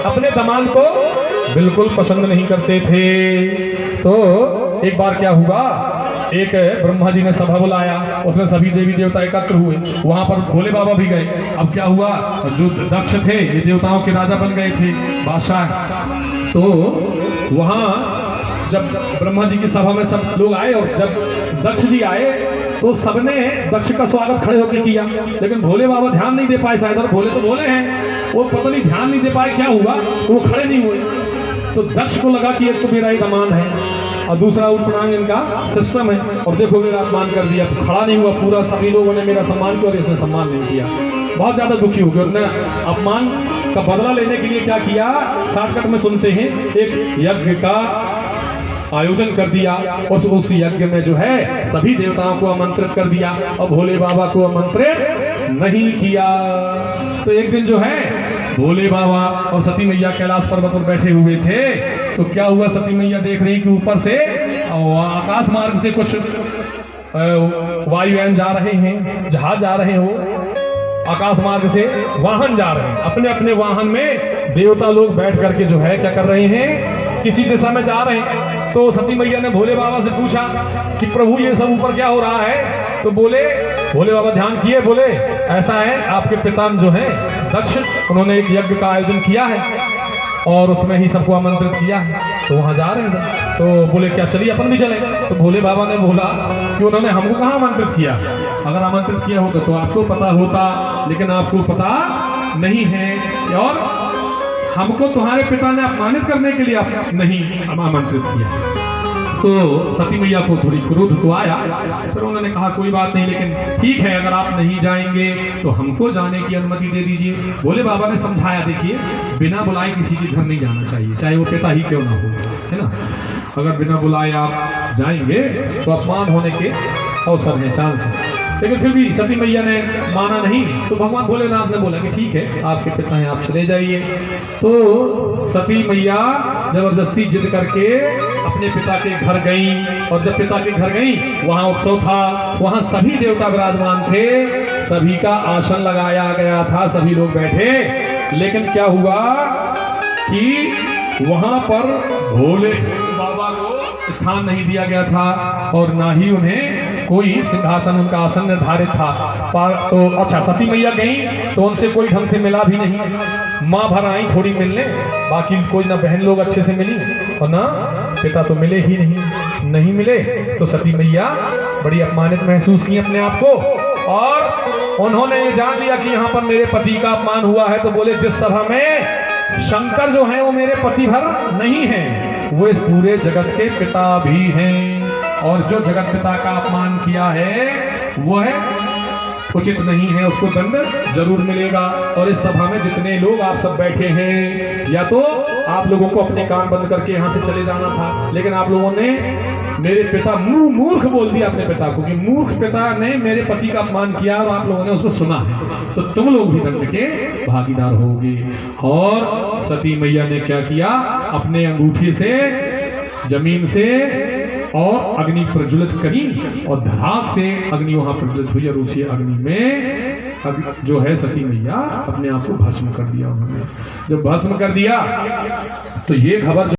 अपने दामाद को बिल्कुल पसंद नहीं करते थे। तो एक बार क्या हुआ, एक ब्रह्मा जी ने सभा बुलाया, उसमें सभी देवी देवता एकत्र हुए, वहां पर भोले बाबा भी गए। अब क्या हुआ, जो दक्ष थे ये देवताओं के राजा बन गए थे, बादशाह। तो वहां जब ब्रह्मा जी की सभा में सब लोग आए और जब दक्ष जी आए तो सबने दक्ष का स्वागत खड़े होकर किया, लेकिन भोले बाबा ध्यान नहीं दे पाए शायद, और भोले तो भोले हैं, वो पता नहीं ध्यान नहीं दे पाए क्या हुआ, तो वो खड़े नहीं हुए। तो दक्ष को लगा कि एक तो मेरा ही दामाद है और दूसरा उत्पनांग इनका सिस्टम है, और देखो मेरा अपमान कर दिया, तो खड़ा नहीं हुआ पूरा, सभी लोगों ने मेरा सम्मान किया और इसने सम्मान नहीं किया। बहुत ज्यादा दुखी हो गया, उन्होंने अपमान का बदला लेने के लिए क्या किया, शॉर्टकट में सुनते हैं, एक यज्ञ का आयोजन कर दिया। उस यज्ञ में जो है सभी देवताओं को आमंत्रित कर दिया और भोले बाबा को आमंत्रित नहीं किया। तो एक दिन जो है भोले बाबा और सती मैया कैलाश पर्वत पर बैठे हुए थे, तो क्या हुआ, सती मैया देख रही कि ऊपर से आकाश मार्ग से कुछ वायुयान जा रहे हैं, जहाज जा रहे हो, आकाश मार्ग से वाहन जा रहे हैं, अपने अपने वाहन में देवता लोग बैठ करके जो है क्या कर रहे हैं, किसी दिशा में जा रहे हैं। तो सती मैया ने भोले बाबा से पूछा कि प्रभु ये सब ऊपर क्या हो रहा है, तो भोले बाबा ध्यान किए, बोले ऐसा है, आपके पिता जो है दक्ष, उन्होंने एक यज्ञ का आयोजन किया है और उसमें ही सबको आमंत्रित किया है, तो वहां जा रहे हैं। तो बोले क्या चलिए अपन भी चले। तो भोले बाबा ने बोला कि उन्होंने हमको कहाँ आमंत्रित किया, अगर आमंत्रित किया होता तो आपको पता होता, लेकिन आपको पता नहीं है, और हमको तुम्हारे पिता ने अपमानित करने के लिए नहीं आमंत्रित किया। तो सती मैया को थोड़ी क्रोध तो आया, फिर उन्होंने कहा कोई बात नहीं, लेकिन ठीक है अगर आप नहीं जाएंगे तो हमको जाने की अनुमति दे दीजिए। भोले बाबा ने समझाया, देखिए बिना बुलाए किसी के घर नहीं जाना चाहिए, चाहे वो पिता ही क्यों ना हो, है ना। अगर बिना बुलाए आप जाएंगे तो अपमान होने के अवसर हैं, चांस है। लेकिन फिर भी सती मैया ने माना नहीं, तो भगवान भोलेनाथ ने बोला कि ठीक है आपके पिता हैं, आप चले जाइए। तो सती मैया जबरदस्ती जिद करके अपने पिता के घर गई, और जब पिता के घर गई वहां उत्सव था, वहां सभी देवता विराजमान थे, सभी का आसन लगाया गया था, सभी लोग बैठे। लेकिन क्या हुआ कि वहां पर भोले बाबा को स्थान नहीं दिया गया था और ना ही उन्हें कोई सिंहासन, उनका आसन निर्धारित था। तो अच्छा, सती मैया गई तो उनसे कोई ढंग से मिला भी नहीं, माँ भर आई थोड़ी मिलने, बाकी कोई ना बहन लोग अच्छे से मिली और ना पिता तो मिले ही नहीं मिले। तो सती मैया बड़ी अपमानित महसूस की अपने आप को, और उन्होंने ये जान लिया कि यहाँ पर मेरे पति का अपमान हुआ है। तो बोले जिस सभा में शंकर जो है वो मेरे पति भर नहीं है, वो इस पूरे जगत के पिता भी हैं, और जो जगत पिता का अपमान किया है वो है उचित नहीं है, उसको दंड जरूर मिलेगा। और इस सभा में जितने लोग आप सब बैठे हैं, या तो आप लोगों को अपने कान बंद करके यहाँ से चले जाना था, लेकिन आप लोगों ने मेरे पिता मूर्ख बोल दिया अपने पिता को, कि मूर्ख पिता ने मेरे पति का अपमान किया और आप लोगों ने उसको सुना है, तो तुम लोग भी दंड के भागीदार होगे। और सती मैया ने क्या किया, अपने अंगूठी से जमीन से और अग्नि प्रज्वलित करी, और धड़ाक से अग्नि वहां प्रज्वलित हुई, और उसी अग्नि में जो है सती मैया अपने आप को भस्म कर दिया उन्होंने। जब भस्म कर दिया तो ये खबर